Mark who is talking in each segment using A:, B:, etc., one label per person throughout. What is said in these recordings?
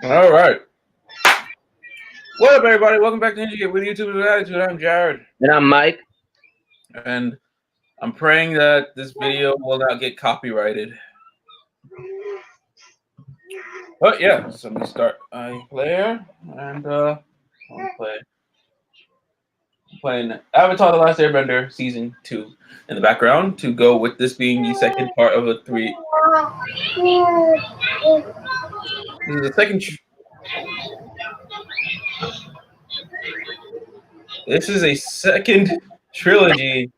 A: All right. What up, everybody? Welcome back to Ninja with YouTube with Attitude. I'm Jared,
B: And I'm Mike.
A: and I'm praying that this video will not get copyrighted. But yeah, so let me start iPlayer, and I'll playing Avatar: The Last Airbender Season 2 in the background to go with this being the second part of a three. This is the second. This is a second trilogy.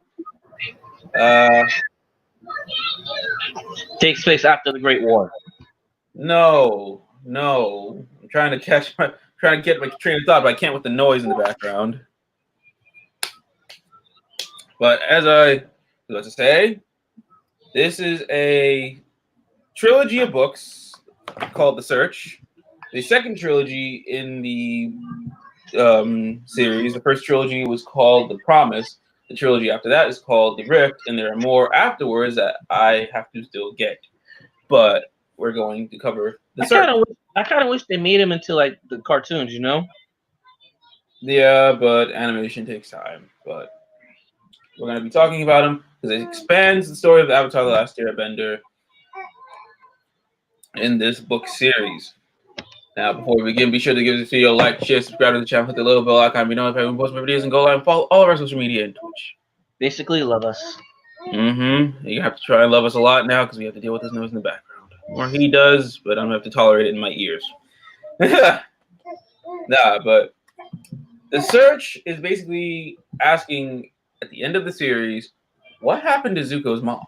B: Takes place after the Great War.
A: No. I'm trying to get my train of thought, but I can't with the noise in the background. But as I was about to say, this is a trilogy of books called The Search. The second trilogy in the series, the first trilogy was called The Promise. The trilogy after that is called The Rift, and there are more afterwards that I have to still get. But we're going to cover The Search.
B: I kind of wish they made him into like the cartoons, you know?
A: Yeah, but animation takes time. But we're going to be talking about him because it expands the story of Avatar: The Last Airbender in this book series. Now, before we begin, be sure to give this video a like, share, subscribe to the channel, hit the little bell icon, be notified when we post my videos, and go live and follow all of our social media and Twitch.
B: Basically, love us.
A: You have to try and love us a lot now because we have to deal with this noise in the background. Or he does, but I'm going to have to tolerate it in my ears. But The Search is basically asking, at the end of the series, what happened to Zuko's mom?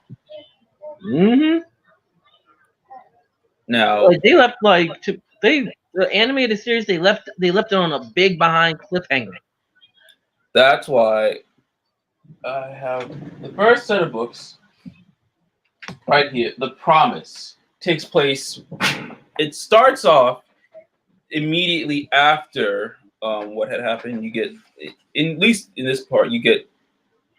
A: Now,
B: like they left the animated series they left it on a big behind cliffhanger.
A: That's why I have the first set of books right here. The Promise takes place. It starts off immediately after what had happened. You get, at least in this part, you get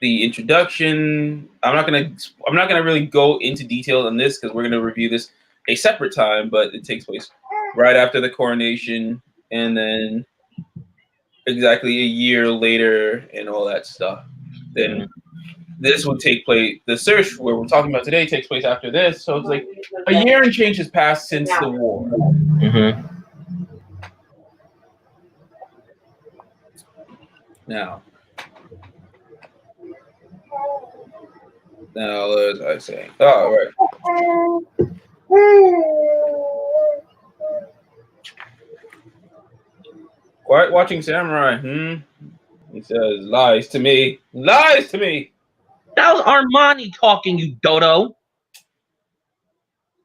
A: the introduction. I'm not gonna really go into detail on this because we're gonna review this a separate time. But it takes place right after the coronation, and then exactly a year later, and all that stuff. Then this would take place. The search where we're talking about today takes place after this, so it's like a year and change has passed since the war. Now, as I say, right. Quiet watching samurai. He says lies to me. Lies to me.
B: That was Armani talking, you dodo.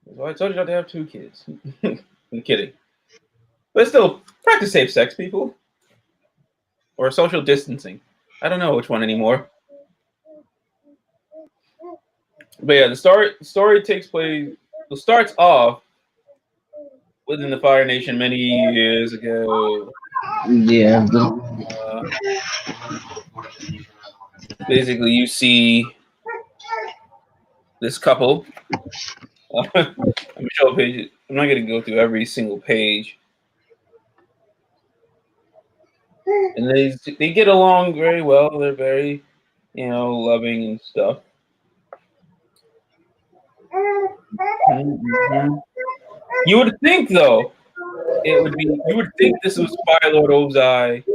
A: Well, I told you not to have two kids. I'm kidding. But still, practice safe sex, people. Or social distancing. I don't know which one anymore. But yeah, the story takes place. It starts off within the Fire Nation many years ago.
B: Yeah.
A: Basically, you see this couple. I'm not going to go through every single page. And they get along very well. They're very, loving and stuff. You would think, though, you would think this was Fire Lord Ozai to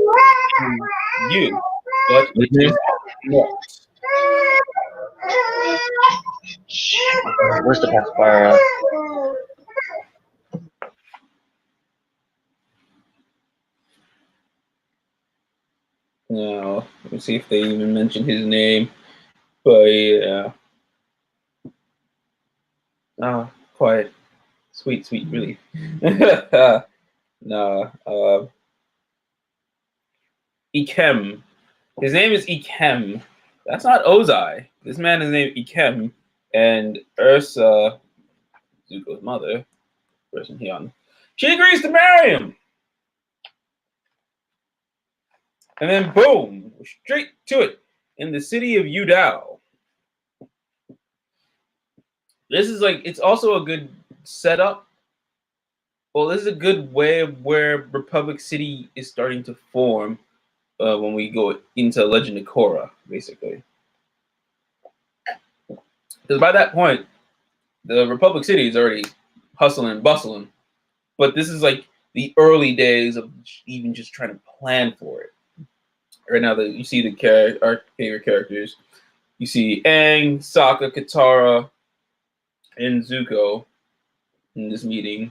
A: you, but it is not.
B: Where's the pacifier?
A: No, let me see if they even mention his name. But yeah. Quiet. Sweet relief. No. Ikem. His name is Ikem. That's not Ozai. This man is named Ikem. And Ursa, Zuko's mother, person here, she agrees to marry him. And then boom, straight to it. In the city of Yudao. This is it's also a good setup Well, this is a good way of where Republic City is starting to form when we go into Legend of Korra, basically. Because by that point, the Republic City is already hustling and bustling. But this is like the early days of even just trying to plan for it. Right now, you see our favorite characters. You see Aang, Sokka, Katara, and Zuko in this meeting.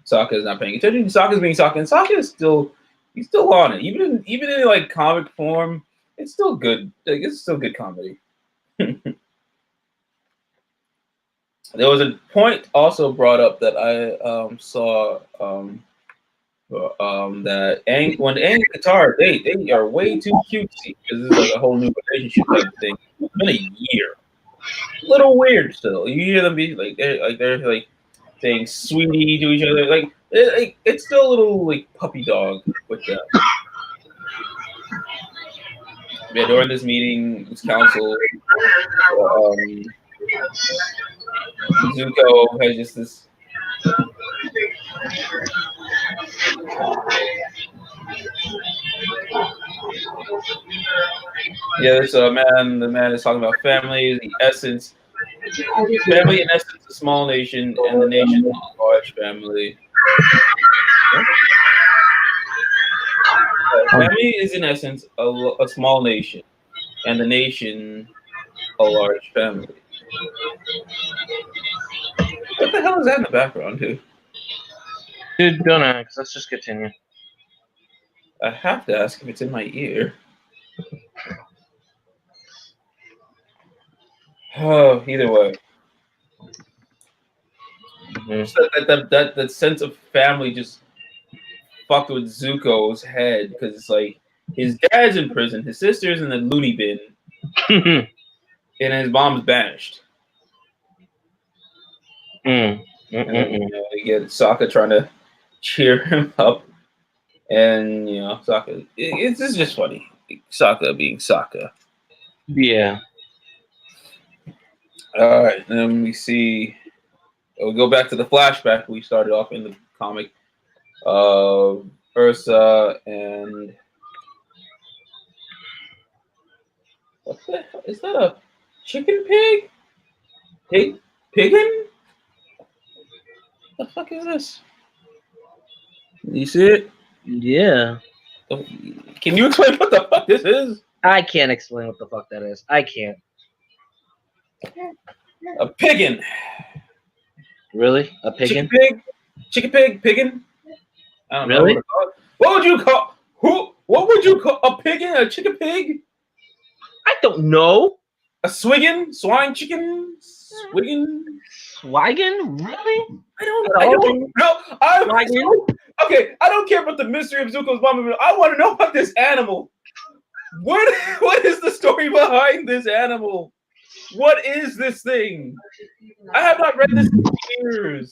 A: Sokka is not paying attention. Sokka's being Sokka, and Sokka is he's still on it. Even in like comic form, it's still good. Like, it's still good comedy. There was a point also brought up that I saw that when Aang and Katara they are way too cutesy because this is like a whole new relationship type of thing. It's been a year. A little weird still. You hear them be like they're like saying "sweetie" to each other. Like it's still a little like puppy dog with them. Yeah, during this meeting, this council, Zuko has just this. Yeah, so the man is talking about family, the essence. Family, in essence, a small nation, and the nation, a large family. Family is, in essence, a small nation, and the nation, a large family. What the hell is that in the background, dude?
B: Dude, don't ask. Let's just continue.
A: I have to ask if it's in my ear. Oh, either way.
B: Mm-hmm.
A: So that sense of family just fucked with Zuko's head because it's like his dad's in prison, his sister's in the loony bin, and his mom's banished. And then, you get Sokka trying to cheer him up, and Sokka. It's just funny. Sokka being Sokka.
B: Yeah.
A: All right, then we see. We go back to the flashback we started off in the comic. Ursa and what the hell is that? A chicken pig? Piggin? What the fuck is this? You see it?
B: Yeah.
A: Can you explain what the fuck this is?
B: I can't explain what the fuck that is. I can't.
A: A piggin.
B: Really? A piggin?
A: Chicken pig? Piggin? I don't
B: really?
A: know. What would you call What would you call a piggin? A chicken pig?
B: I don't know.
A: A swiggin? Swine chicken? Swiggin?
B: Swaggin? Really?
A: I don't know. Okay, I don't care about the mystery of Zuko's mom. I want to know about this animal. What is the story behind this animal? What is this thing? I have not read this in years.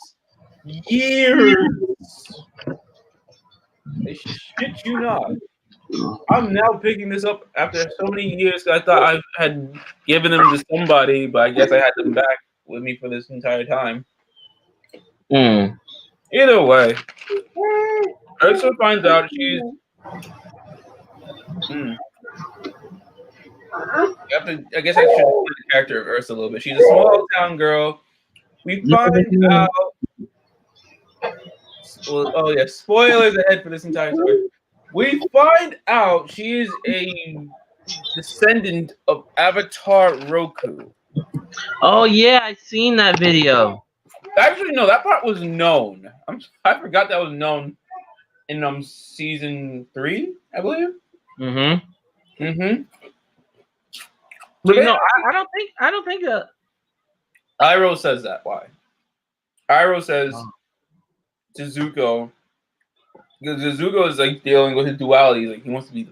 A: I shit you not. I'm now picking this up after so many years. I thought I had given them to somebody, but I guess I had them back with me for this entire time. Either way, Ursa finds out she's. I guess I should explain the character of Ursa a little bit. She's a small town girl. We find out. Well, oh yeah, spoilers ahead for this entire story. We find out she is a descendant of Avatar Roku.
B: Oh yeah, I seen that video.
A: Actually, no, that part was known. I forgot that was known in season 3, I believe.
B: But I don't think
A: Iroh says that. Why? Iroh says to Zuko, because Zuko is like dealing with his duality. Like he wants to be,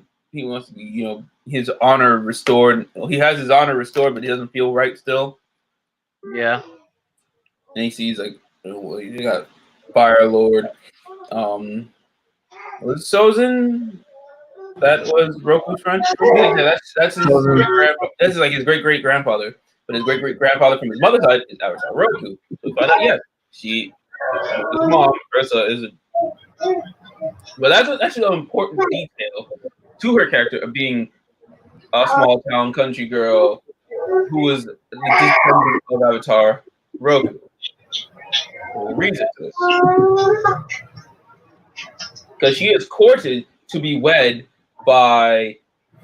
A: his honor restored. He has his honor restored, but he doesn't feel right still.
B: Yeah.
A: And he sees like, you got Fire Lord. Was Sozin? That was Roku's friend. Yeah, that's his great-grandpa. This is like his great grandfather, but his great grandfather from his mother's side is Avatar Roku. So we find out, yes, his mom Ursa is But that's actually an important detail to her character of being a small town country girl who was the descendant of Avatar Roku. There's a reason to this. Because she is courted to be wed by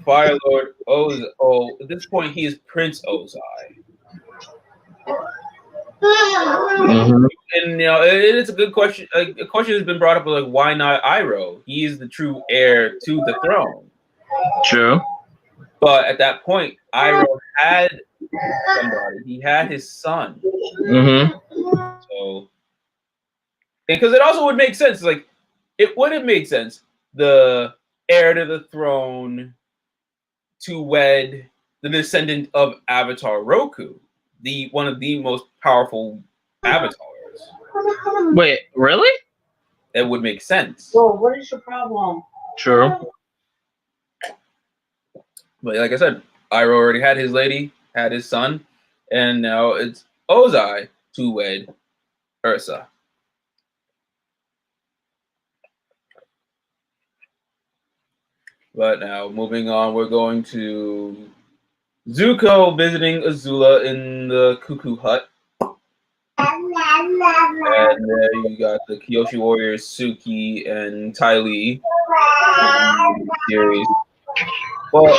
A: Fire Lord Oz. Oh, at this point, he is Prince Ozai.
B: Mm-hmm.
A: And it's a good question. A question has been brought up, like, why not Iroh? He is the true heir to the throne.
B: True.
A: But at that point, Iroh had somebody. He had his son.
B: Mm-hmm.
A: So, because it also would make sense. Like, it would have made sense. The heir to the throne to wed the descendant of Avatar Roku, one of the most powerful avatars.
B: Wait, really?
A: It would make sense.
C: So, what is your problem?
B: True.
A: But like I said, Iroh already had his lady, had his son, and now it's Ozai to wed Ursa. But now, moving on, we're going to Zuko visiting Azula in the Cuckoo Hut. And there you got the Kyoshi Warriors, Suki and Ty Lee series. Well,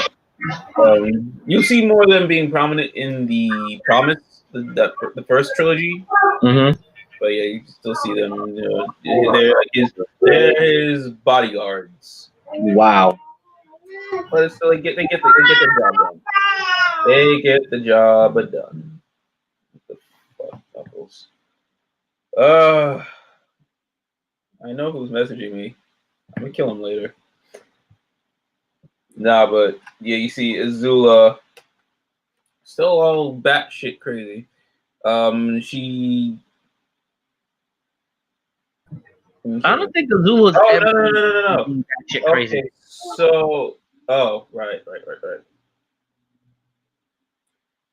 A: you see more of them being prominent in the Promise, the first trilogy.
B: Mm-hmm.
A: But yeah, you still see them. They're his bodyguards.
B: Wow.
A: But still, they get the job done. They get the job done. What the fuck, Knuckles? I know who's messaging me. I'm gonna kill him later. Nah, but yeah, you see Azula still all batshit crazy. She.
B: I don't think Azula's ever
A: no.
B: shit crazy.
A: Okay, so right.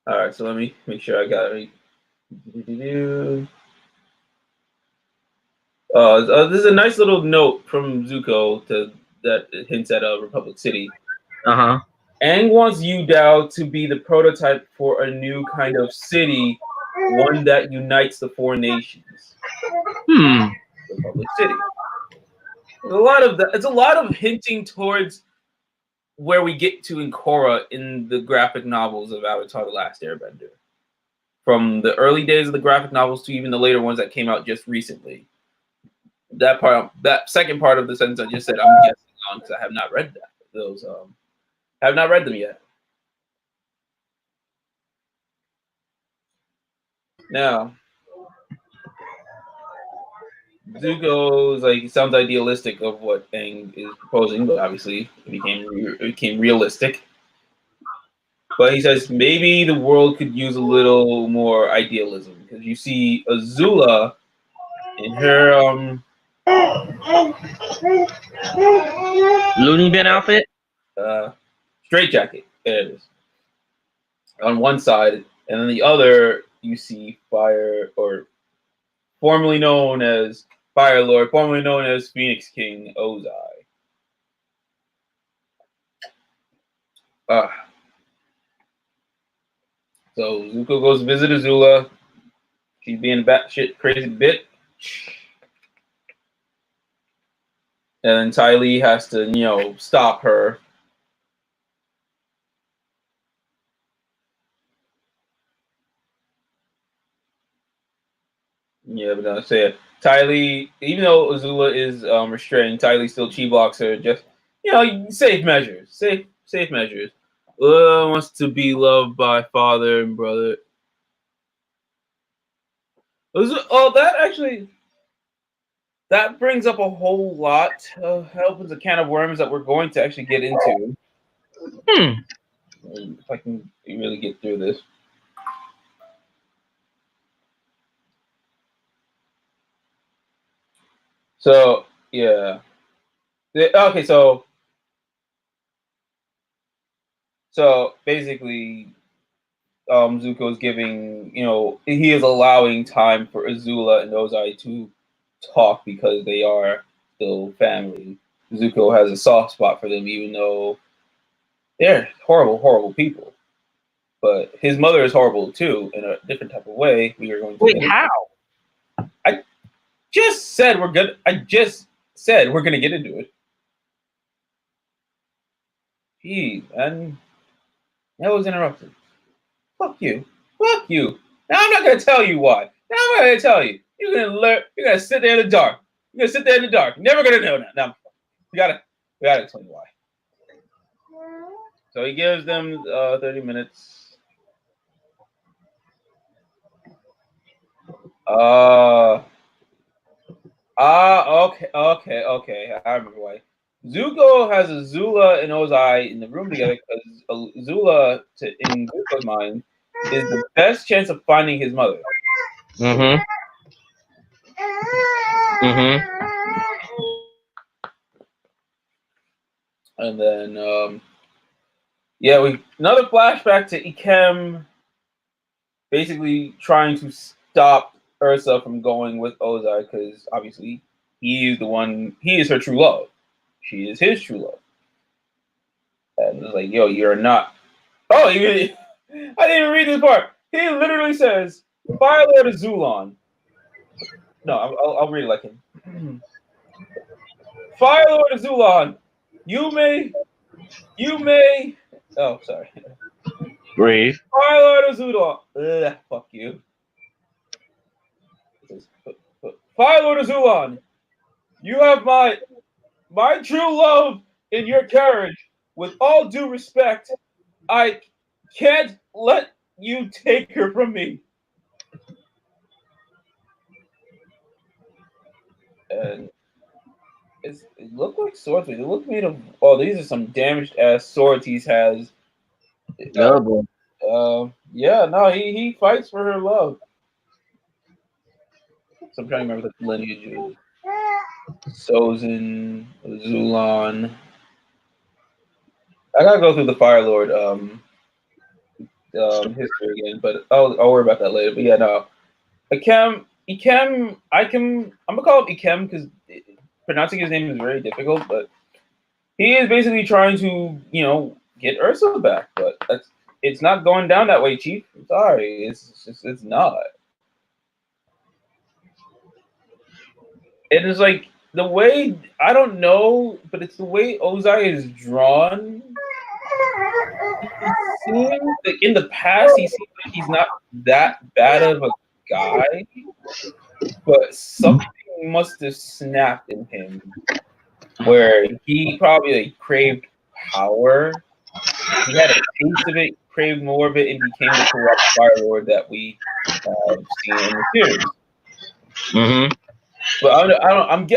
A: All right, so let me make sure I got it. This is a nice little note from Zuko that hints at Republic City.
B: Uh-huh.
A: Aang wants Yu Dao to be the prototype for a new kind of city, one that unites the four nations. Republic City. There's a lot of that. It's a lot of hinting towards where we get to in Korra in the graphic novels of Avatar: The Last Airbender. From the early days of the graphic novels to even the later ones that came out just recently. That second part of the sentence I just said, I'm guessing on because I have not read those. Have not read them yet. Now, Zuko's he sounds idealistic of what Aang is proposing, but obviously it became realistic. But he says maybe the world could use a little more idealism because you see Azula in her
B: Looney Bin outfit?
A: straight jacket. There it is. On one side, and then the other you see Fire, or formerly known as Fire Lord, formerly known as Phoenix King Ozai. So Zuko goes to visit Azula. She's being a batshit crazy bitch. And then Ty Lee has to, stop her. Yeah, but I say Ty Lee, even though Azula is restrained, Ty Lee still chi blocks her. Just safe measures, safe measures. Wants to be loved by father and brother. That brings up a whole lot. Opens a can of worms that we're going to actually get into. If I can really get through this. So yeah. Okay, so basically, Zuko is giving, he is allowing time for Azula and Ozai to talk because they are still family. Zuko has a soft spot for them, even though they're horrible, horrible people. But his mother is horrible too, in a different type of way. We are going to
B: Wait,
A: get
B: how?
A: I just said we're good. I just said we're gonna get into it. Gee, and that was interrupted. Fuck you. Fuck you. Now I'm not gonna tell you why. Now I'm not gonna tell you. You're gonna learn. You're gonna sit there in the dark. You're gonna sit there in the dark. You're never gonna know now. Now we gotta explain why. So he gives them 30 minutes. Okay. I remember why. Zuko has a Zula and Ozai in the room together because Zula, in Zuko's mind, is the best chance of finding his mother.
B: Mm-hmm.
A: And then, another flashback to Ikem basically trying to stop Ursa from going with Ozai because obviously he is her true love. She is his true love. And it's like, yo, you're not. Oh, I didn't even read this part. He literally says, Fire Lord of Zulon. No, I'll read it like him. Fire Lord of Zulon, you may. Oh, sorry.
B: Breathe.
A: Fire Lord of Zulon. Ugh, fuck you. Fire Lord of Zulon, you have my true love in your carriage. With all due respect, I can't let you take her from me. And it looked like swords. It looked made of. Oh, these are some damaged ass swords he has.
B: Oh boy.
A: Yeah, no, he fights for her love. So I'm trying to remember the lineage of Sozin, Zulon. I gotta go through the Fire Lord history again, but I'll worry about that later. But yeah, no. Ikem, I'm gonna call him Ikem because pronouncing his name is very difficult, but he is basically trying to, get Ursa back, but it's not going down that way, Chief. I'm sorry, it's not. It is like the way I don't know, but it's the way Ozai is drawn. He seems like in the past he seems like he's not that bad of a guy, but something must have snapped in him where he probably like craved power. He had a taste of it, craved more of it, and became the corrupt Fire Lord that we have seen in the series.
B: Mm-hmm.
A: But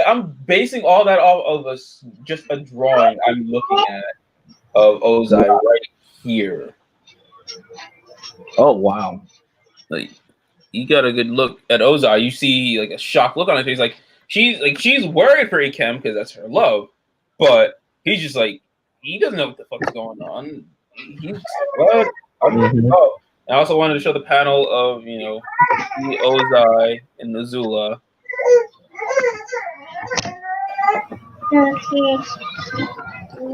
A: I'm basing all that off of just a drawing I'm looking at of Ozai right here.
B: Oh wow.
A: Like you got a good look at Ozai. You see like a shocked look on his face. Like she's worried for Ikem because that's her love, but he's just like he doesn't know what the fuck's going on. He's just like, what? Oh, I also wanted to show the panel of the Ozai and the Zula.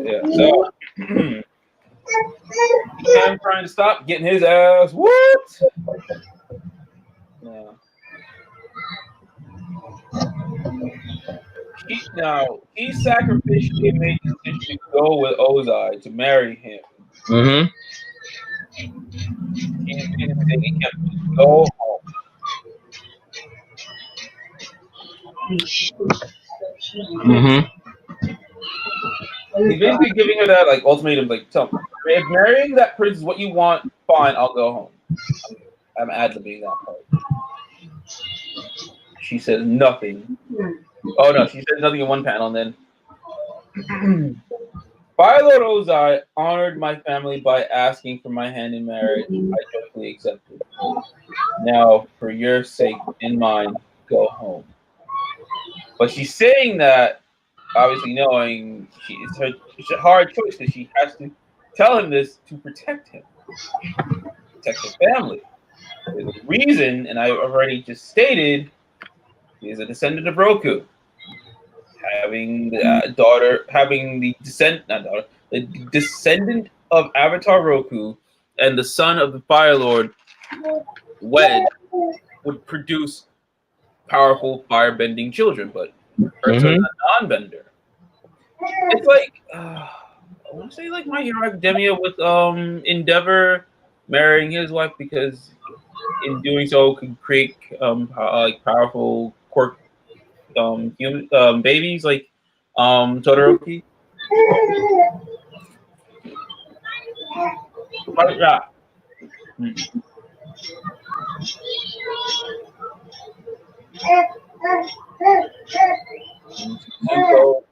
A: Yeah, so Ikem trying to stop getting his ass whooped. Yeah. He sacrificially made the decision to go with Ozai to marry him.
B: Mm-hmm.
A: He's basically saying he can't go home.
B: Mm-hmm.
A: He's basically giving her that like ultimatum, like, tell me, if marrying that prince is what you want, fine, I'll go home. I'm ad-libbing that part. She says nothing. Oh no, she says nothing in one panel, and then Fire Lord Ozai honored my family by asking for my hand in marriage. I joyfully accepted. Now, for your sake and mine, go home. But she's saying that, obviously knowing it's a hard choice because she has to tell him this to protect him, protect the family. The reason, and I've already just stated, he is a descendant of Roku. having the daughter, having the the descendant of Avatar Roku, and the son of the Fire Lord wed would produce powerful firebending children. But Ursa's
B: Mm-hmm.
A: a non-bender. It's like I want to say like My Hero Academia with Endeavor marrying his wife because in doing so could create like powerful quirk human babies like Todoroki. But, yeah. Zuko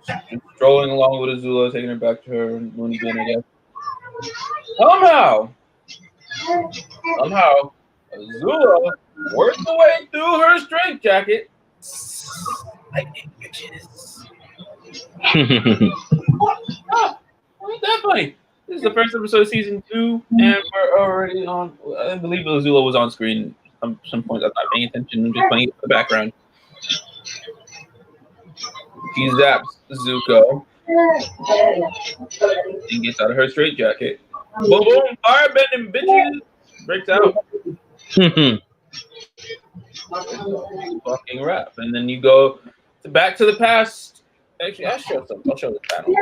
A: just strolling along with Azula, taking her back to her loony bin, I guess. Somehow, somehow, Azula worked her way through her straitjacket. Like bitches. Ah, ain't that funny? This is the first episode of season 2, and we're already on. I believe Azula was on screen some point. I'm not paying attention. I'm just playing it in the background. She zaps Zuko and gets out of her straitjacket. Boom, boom, firebending bitches breaks out. Fucking rap. And then you go back to the past. Actually, I'll show the panel.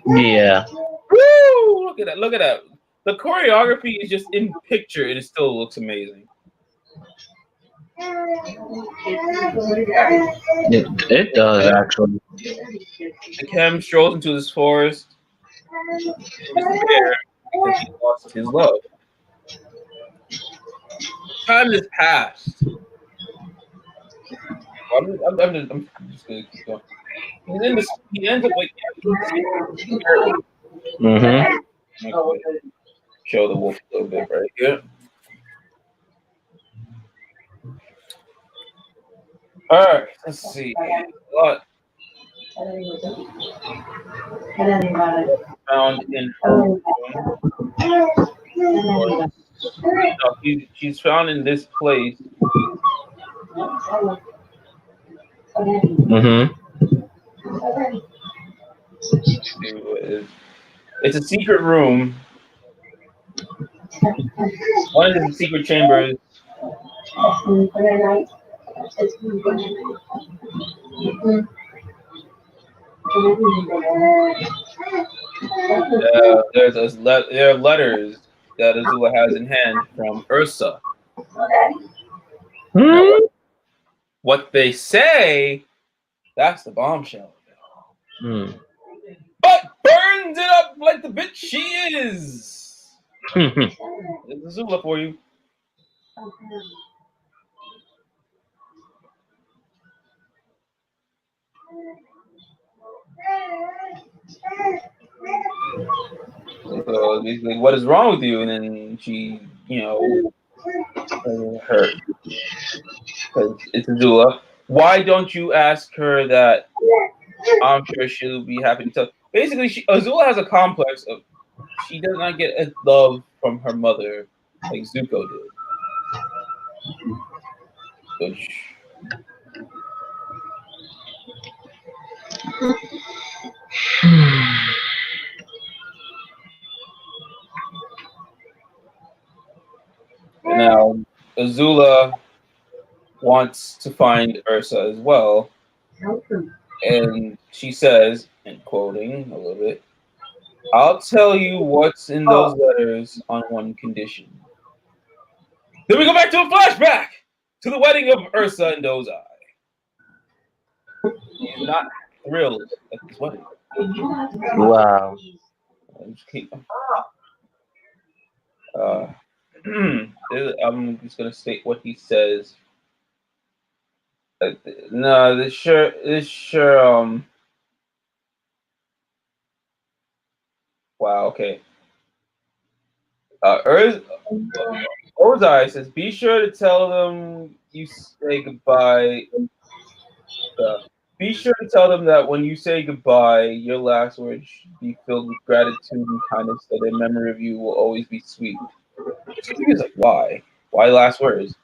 A: Right?
B: Yeah.
A: Woo! Look at that. Look at that. The choreography is just in picture and it still looks amazing.
B: It does actually.
A: The Chem strolls into this forest in despair because he lost his love. Time has passed. I'm just gonna keep going. And then he ends up like
B: Mm-hmm.
A: show the wolf a little bit right here. All right, let's see. What found in her room? No, she's found in this place.
B: Mm-hmm.
A: It's a secret room. One of the secret chambers. There are letters that Azula has in hand from Ursa. Now, what they say, that's the bombshell.
B: Mm.
A: But burns it up like the bitch she is. It's Azula for you. So basically, what is wrong with you? And then she, hurt. Because it's Azula. Why don't you ask her that? I'm sure she'll be happy to tell. Basically, Azula has a complex of she does not get a love from her mother like Zuko did. Which now Azula wants to find Ursa as well, and she says, and quoting a little bit, "I'll tell you what's in those letters on one condition." Then we go back to a flashback to the wedding of Ursa and Dozai. She's not thrilled at this wedding.
B: Wow.
A: I'm just gonna state what he says. No, this sure. Wow. Okay. Ozai says, "Be sure to tell them you say goodbye. Be sure to tell them that when you say goodbye, your last words should be filled with gratitude and kindness. That their memory of you will always be sweet." He's like, why? Why last words?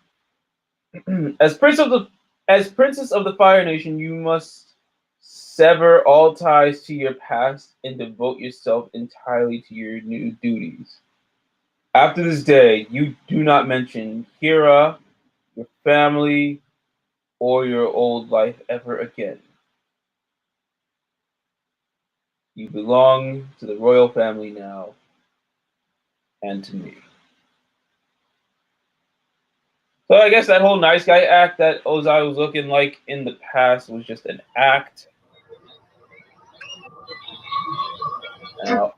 A: As Prince of the As princess of the Fire Nation, you must sever all ties to your past and devote yourself entirely to your new duties. After this day, you do not mention Kira, your family, or your old life ever again. You belong to the royal family now, and to me. So I guess that whole nice guy act that Ozai was looking like in the past was just an act. Now,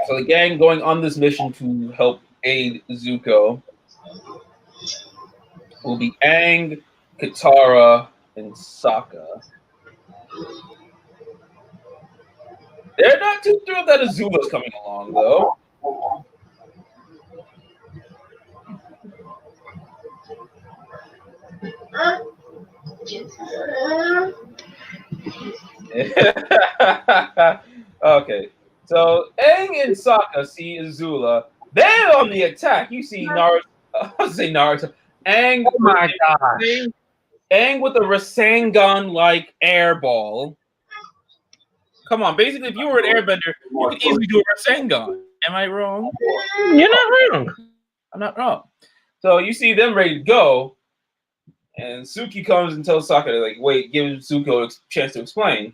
A: so the gang going on this mission to help aid Zuko will be Aang, Katara, and Sokka. They're not too thrilled that Azula's coming along, though. Okay, so Aang and Sokka see Azula. They're on the attack. You see Naruto. I'll say Naruto. Aang
B: Oh
A: with
B: my gosh.
A: Aang with a Rasengan-like airball. Come on, basically, if you were an airbender, you could easily do a Rasengan. Am I wrong?
B: You're not wrong.
A: I'm not wrong. So you see them ready to go, and Suki comes and tells Sokka, like, wait, give Zuko a chance to explain.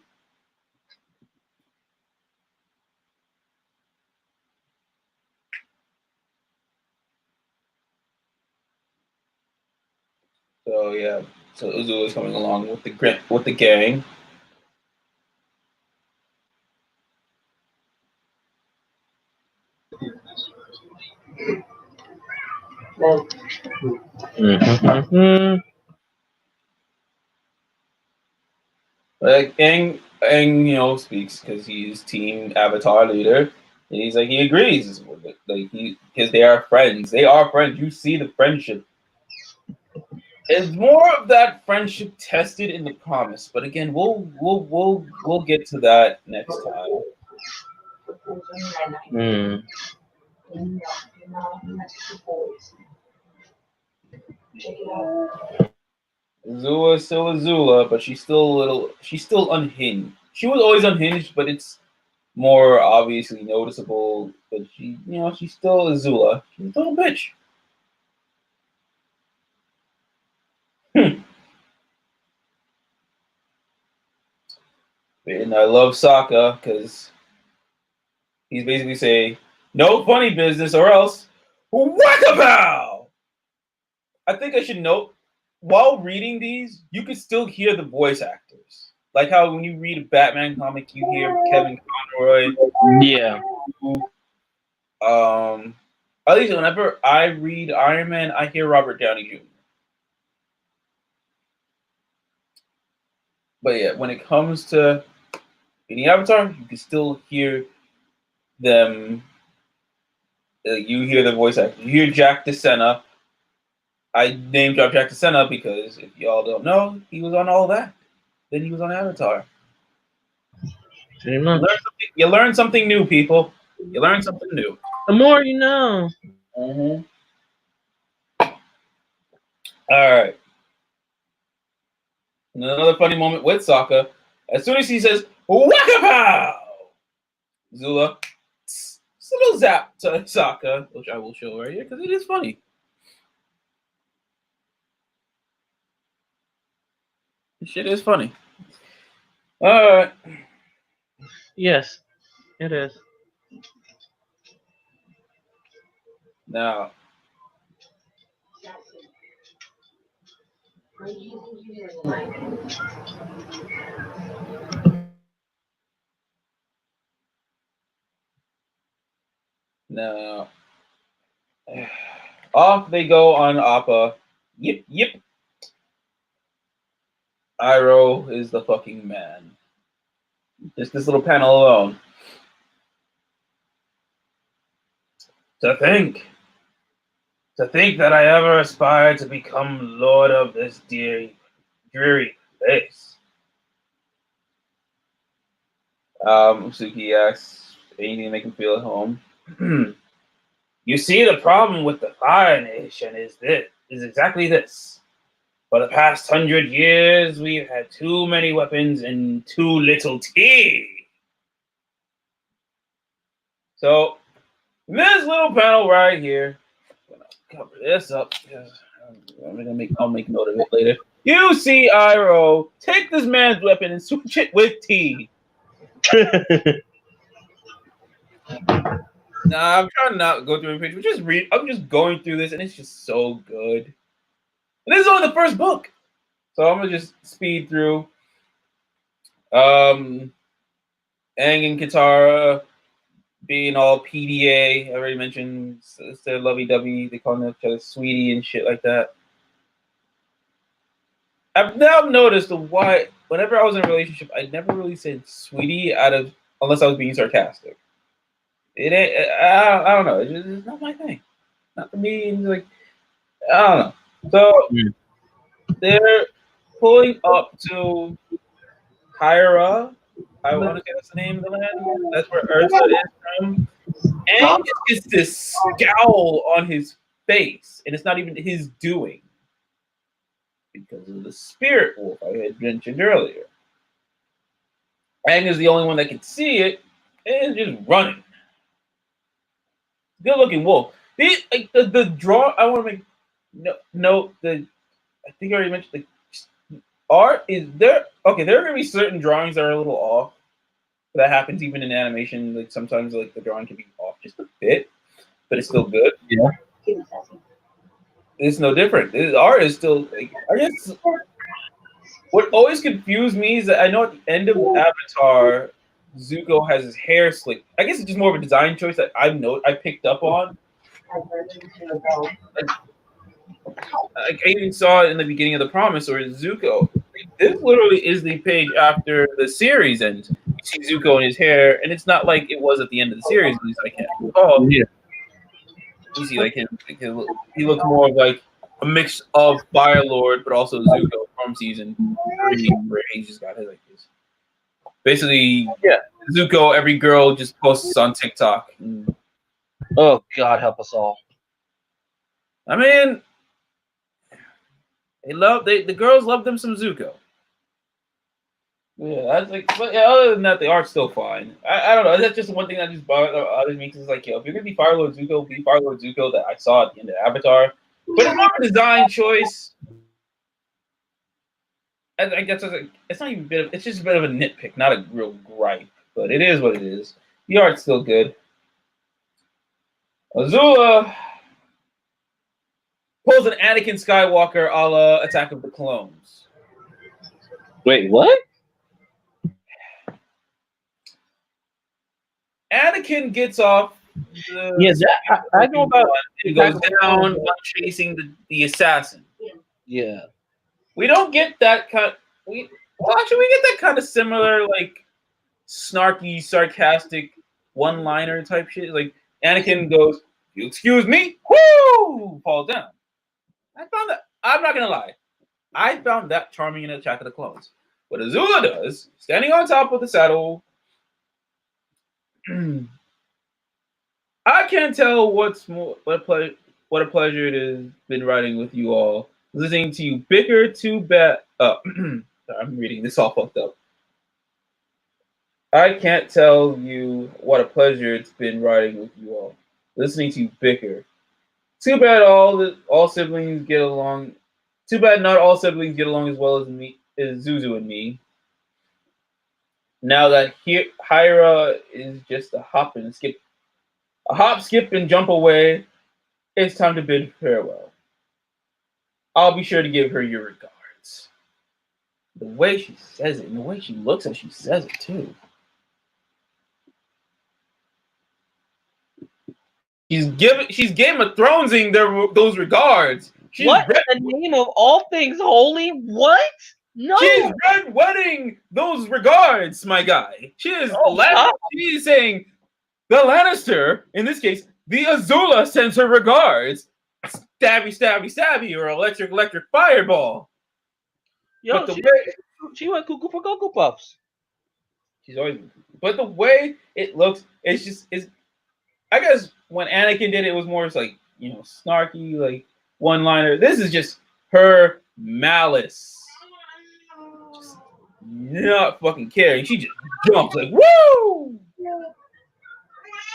A: So yeah, so Uzu is coming along with the gang.
B: Mm-hmm.
A: Like Aang, speaks because he's team Avatar leader, and he's like he agrees with it. Like because they are friends. They are friends. You see the friendship. It's more of that friendship tested in the promise, but again, we'll get to that next time.
B: Mm.
A: Azula is still Azula, but she's still unhinged. She was always unhinged, but it's more obviously noticeable. But she's still Azula. She's a little bitch. And I love Sokka because he's basically saying, "No funny business, or else whack-a-pow." I think I should note while reading these, you can still hear the voice actors. Like how when you read a Batman comic, you hear Kevin Conroy.
B: Yeah.
A: Um, at least whenever I read Iron Man, I hear Robert Downey Jr. But yeah, when it comes to any Avatar, you can still hear them. You hear the voice actor. You hear Jack DeSena. I name drop Jack DeSena because if y'all don't know, he was on all that. Then he was on Avatar. You learn something new, people. You learn something new.
B: The more you know.
A: Mm-hmm. All right. And another funny moment with Sokka. As soon as he says "Whack-a-pow," Zula, just a little zap to Sokka, which I will show right here because it is funny. This shit is funny. All right.
B: Yes, it is.
A: Now, now, off they go on Appa. Yip, yip. Iroh is the fucking man. Just this little panel alone. To think, to think that I ever aspired to become lord of this dreary place. Suki asks, anything to make him feel at home. You see, the problem with the Fire Nation is exactly this. For the past 100 years, we've had too many weapons and too little tea. So, this little panel right here, I'm gonna cover this up because I'll make note of it later. You see Iroh take this man's weapon and switch it with tea. Nah, I'm trying to not go through a page. I'm just going through this, and it's just so good. And this is only the first book, so I'm gonna just speed through. Aang and Katara being all PDA. I already mentioned it's their lovey-dovey. They call each other sweetie and shit like that. I've now noticed why whenever I was in a relationship, I never really said sweetie unless I was being sarcastic. It ain't. I don't know. It's not my thing. Not for me. It's like I don't know. So they're pulling up to Hyra. I want to say that's the name of the land. That's where Ursa is from. And it's this scowl on his face, and it's not even his doing because of the spirit wolf I had mentioned earlier. Aang is the only one that can see it, and is just running. Good looking wolf. The draw. I want to make note. I think I already mentioned the art is there. Okay, there are going to be certain drawings that are a little off. That happens even in animation. Like sometimes, like the drawing can be off just a bit, but it's still good.
B: Yeah,
A: it's no different. The art is still. Like, I guess what always confused me is that I know at the end of Avatar, Zuko has his hair slicked. I guess it's just more of a design choice that I picked up on. I even saw it in the beginning of The Promise, or Zuko. This literally is the page after the series ends. You see Zuko in his hair, and it's not like it was at the end of the series. At least I can't recall.
B: yeah.
A: You see, he looks more of like a mix of Fire Lord, but also Zuko from season 3, where he just got his like this. Basically, yeah, Zuko. Every girl just posts on TikTok.
B: Oh God, help us all.
A: I mean, the girls love them some Zuko. Yeah, that's like, but yeah, other than that, the art's still fine. I don't know. That's just one thing that just bothers me because it's like, yo, if you're gonna be Fire Lord Zuko, be Fire Lord Zuko that I saw at the end of Avatar. But it's more of a design choice. I guess it's not even it's just a bit of a nitpick, not a real gripe. But it is what it is. The art's still good. Azula pulls an Anakin Skywalker a la Attack of the Clones.
B: Wait, what?
A: Anakin gets off.
B: I know about.
A: He goes down while chasing the assassin.
B: Yeah.
A: We don't get that kind. We get that kind of similar, like snarky, sarcastic, one-liner type shit. Like Anakin goes, "You excuse me," whoo, falls down. I found that. I'm not gonna lie. I found that charming in Attack of the Clones. What Azula does, standing on top of the saddle. I can't tell what a pleasure it has been writing with you all. Listening to you bicker too bad. I'm reading this all fucked up. I can't tell you what a pleasure it's been writing with you all. Listening to you bicker. Too bad all siblings get along. Too bad not all siblings get along as well as Zuzu and me. Now that Hyra is just a hop, skip, and jump away, it's time to bid farewell. I'll be sure to give her your regards. The way she says it, and the way she looks as she says it too. She's Game of Thronesing those regards.
B: What in the name of all things holy? What? No.
A: She's red wedding those regards, my guy. She's saying the Lannister, in this case, the Azula sends her regards. Stabby, stabby, stabby, or electric fireball.
B: Yo, she went cuckoo for Cocoa Puffs.
A: She's always, but the way it looks, it's. I guess when Anakin did it, it was more just like snarky, like one liner. This is just her malice, just not fucking caring. She just jumps like woo.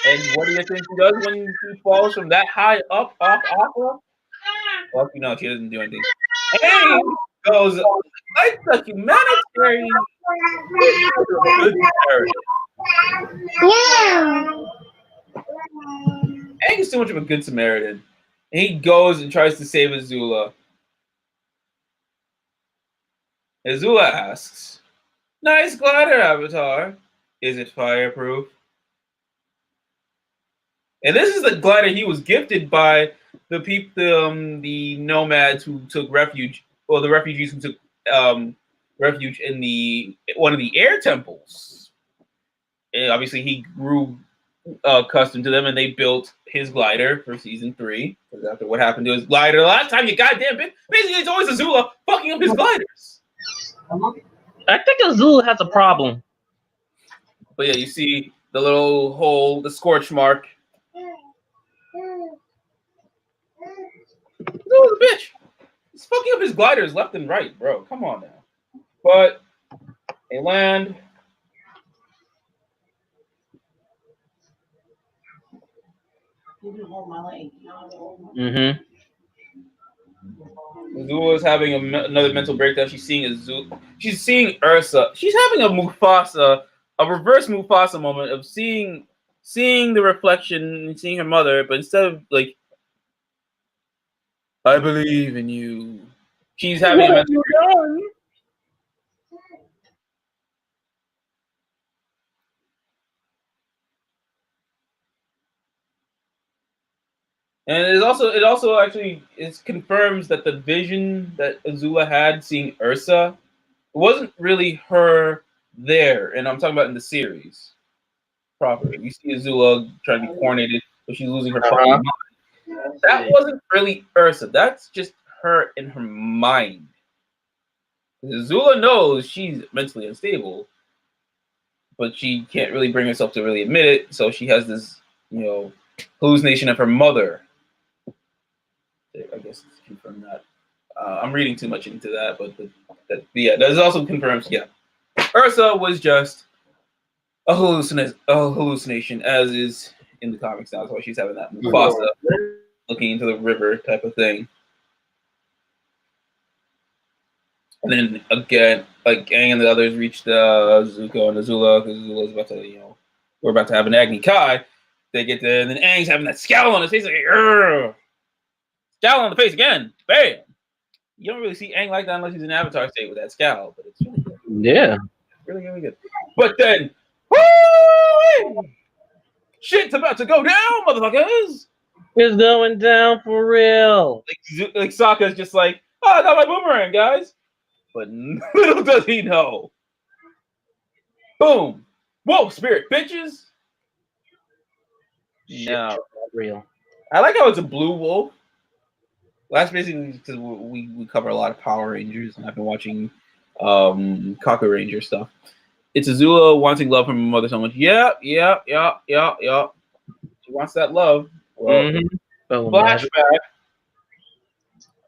A: And what do you think she does when she falls from that high up off Aqua? Well, she doesn't do anything. And goes like the humanitarian. Good Samaritan. Aang is too much of a good Samaritan. He goes and tries to save Azula. Azula asks, "Nice glider, Avatar. Is it fireproof?" And this is the glider he was gifted by the people, the nomads who took refuge, or the refugees who took refuge in one of the air temples. And obviously, he grew accustomed to them, and they built his glider for season 3. Because after what happened to his glider last time, you goddamn bit. Basically, it's always Azula fucking up his gliders.
B: I think Azula has a problem.
A: But yeah, you see the little hole, the scorch mark. Azula's a bitch. He's fucking up his gliders left and right, bro. Come on now. But they land.
B: Mm-hmm.
A: Azula is having another mental breakdown. She's seeing Azula. She's seeing Ursa. She's having a reverse Mufasa moment of seeing the reflection and seeing her mother, but instead of like, I believe in you, she's having a mental breakdown. And it also actually confirms that the vision that Azula had seeing Ursa, it wasn't really her there, and I'm talking about in the series proper. You see Azula trying to be coordinated, but she's losing her fucking mind. That wasn't really Ursa. That's just her in her mind. Azula knows she's mentally unstable, but she can't really bring herself to really admit it. So she has this, hallucination of her mother. I guess it's confirmed that. I'm reading too much into that, but that also confirms. Yeah, Ursa was just a hallucination, as is in the comics now. That's why she's having that Mufasa looking into the river type of thing. And then again, like Aang and the others reached Zuko and Azula because Azula's about to, we're about to have an Agni Kai. They get there, and then Aang's having that scowl on his face, like, Urgh! Scowl on the face again, bam. You don't really see Aang like that unless he's in Avatar state with that scowl, but it's really good.
B: Yeah,
A: really, really good. But then, woo! Shit's about to go down, motherfuckers.
B: It's going down for real.
A: Like Sokka's just like, oh, I got my boomerang, guys. But little does he know. Boom. Whoa, spirit bitches. No.
B: Real.
A: I like how it's a blue wolf. Well, that's basically because we cover a lot of Power Rangers, and I've been watching Kaku Ranger stuff. It's Azula wanting love from her mother so much. Yeah. She wants that love. Well, flashback.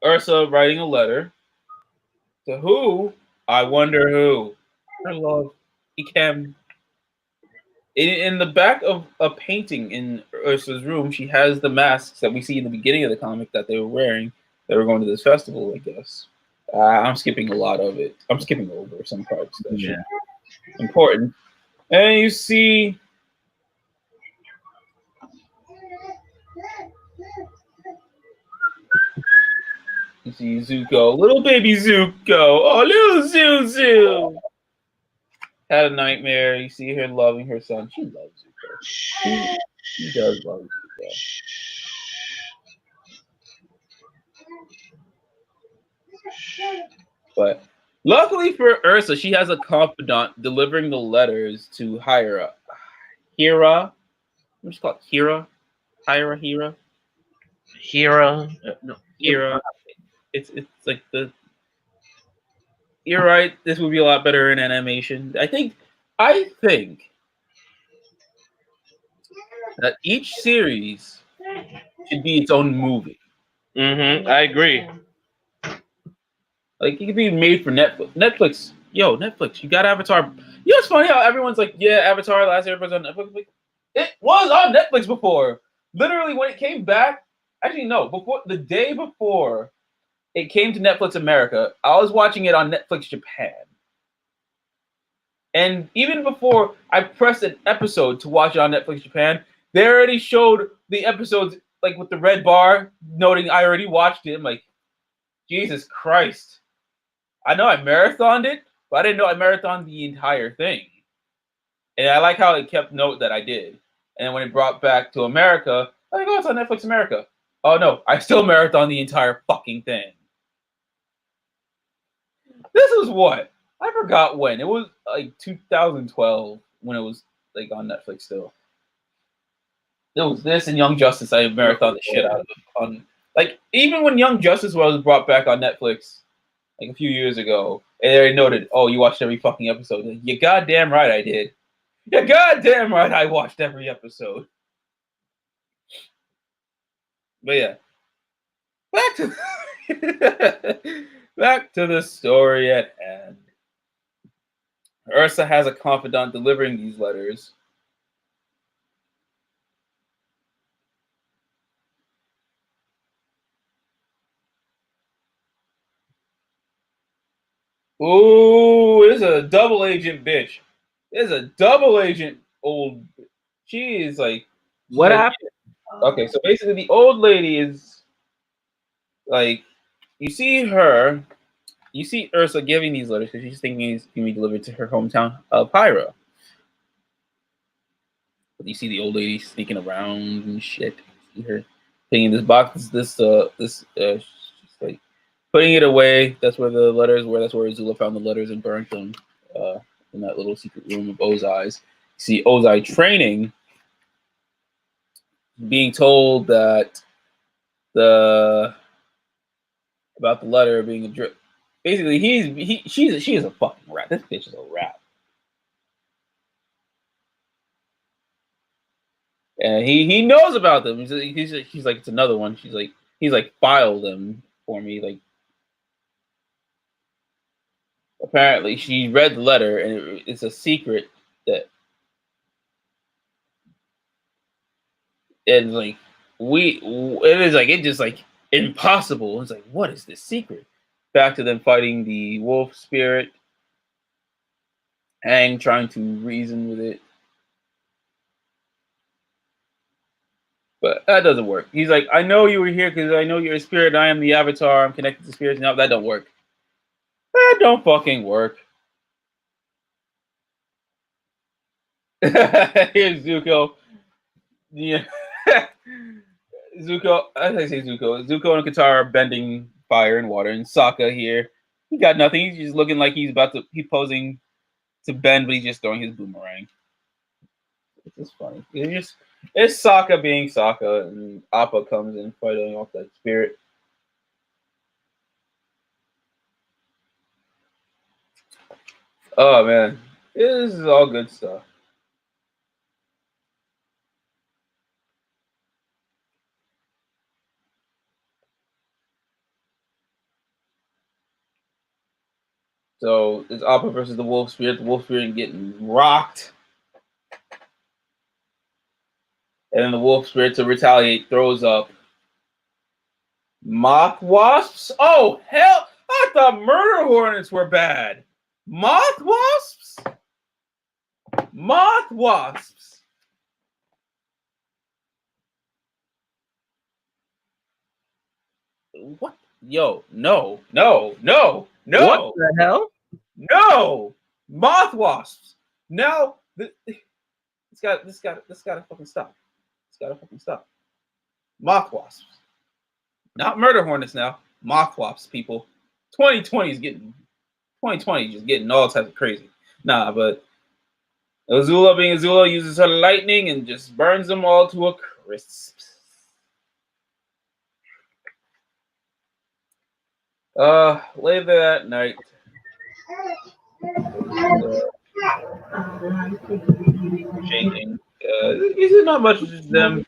A: Ursa writing a letter. To who? I wonder who. Her love. Ikem. In the back of a painting in Ursa's room, she has the masks that we see in the beginning of the comic that they were wearing. They were going to this festival, I guess. I'm skipping a lot of it. I'm skipping over some parts that should be important. And you see Zuko, little baby Zuko. Oh, little Zuzu. Had a nightmare. You see her loving her son. She loves Zuko. She does love Zuko. But luckily for Ursa, she has a confidant delivering the letters to Hira. Hira? What's called? Hira? Hira?
B: No.
A: Hira. It's like the. You're right. This would be a lot better in animation. I think I think that each series should be its own movie.
B: I agree.
A: Like it could be made for Netflix. Netflix, you got Avatar. You know what's funny? How everyone's like, yeah, Avatar, Last Airbender on Netflix. Like, it was on Netflix before. Literally, when it came back, actually no, before the day before it came to Netflix America, I was watching it on Netflix Japan. And even before I pressed an episode to watch it on Netflix Japan, they already showed the episodes like with the red bar, noting I already watched it. I'm like, Jesus Christ. I know I marathoned it, but I didn't know I marathoned the entire thing. And I like how it kept note that I did. And when it brought back to America, I think, oh, it's on Netflix America. Oh no, I still marathoned the entire fucking thing. This was what? I forgot when. It was like 2012 when it was like on Netflix still. It was this and Young Justice. I marathoned the shit out of it. On like even when Young Justice was brought back on Netflix like a few years ago, and they noted, "Oh, you watched every fucking episode." Like, you goddamn right I did. You goddamn right I watched every episode. But yeah, back to back to the story at hand. Ursa has a confidant delivering these letters. Ooh, it's a double agent bitch. It's a double agent old. She is like, she's
B: What
A: like,
B: happened?
A: okay, so basically the old lady is like, you see her, you see Ursa giving these letters because she's thinking it's going to be delivered to her hometown of Pyra. But you see the old lady sneaking around and shit. You see her putting in this box, she's like putting it away. That's where the letters were. That's where Azula found the letters and burnt them in that little secret room of Ozai's. You see Ozai training, being told that the about the letter being a drip. Basically, she is a fucking rat. This bitch is a rat. And he knows about them. He's like, it's another one. He's like, file them for me. Like, apparently she read the letter and it's a secret that it's like it is like it just like impossible. It's like, what is this secret? Back to them fighting the wolf spirit, Aang trying to reason with it. But that doesn't work. He's like, I know you were here because I know you're a spirit. I am the avatar. I'm connected to spirits. No, that don't work. That don't fucking work. Here's Zuko. Yeah. Zuko, as I say Zuko and Katara are bending fire and water, and Sokka here, he got nothing. He's just looking like he's posing to bend, but he's just throwing his boomerang. It's just funny. It's Sokka being Sokka, and Appa comes in fighting off that spirit. Oh man, this is all good stuff. So it's Appa versus the Wolf Spirit. The Wolf Spirit getting rocked. And then the Wolf Spirit to retaliate throws up moth wasps. Oh hell! I thought murder hornets were bad. Moth wasps? Moth wasps. What? Yo, no.
B: What the hell?
A: No! Moth wasps. Now it's gotta fucking stop. It's gotta fucking stop. Moth wasps. Not murder hornets now. Moth wasps, people. 2020 is just getting all types of crazy. Nah, but Azula being Azula uses her lightning and just burns them all to a crisp. Later that night. shaking. Is it not much just them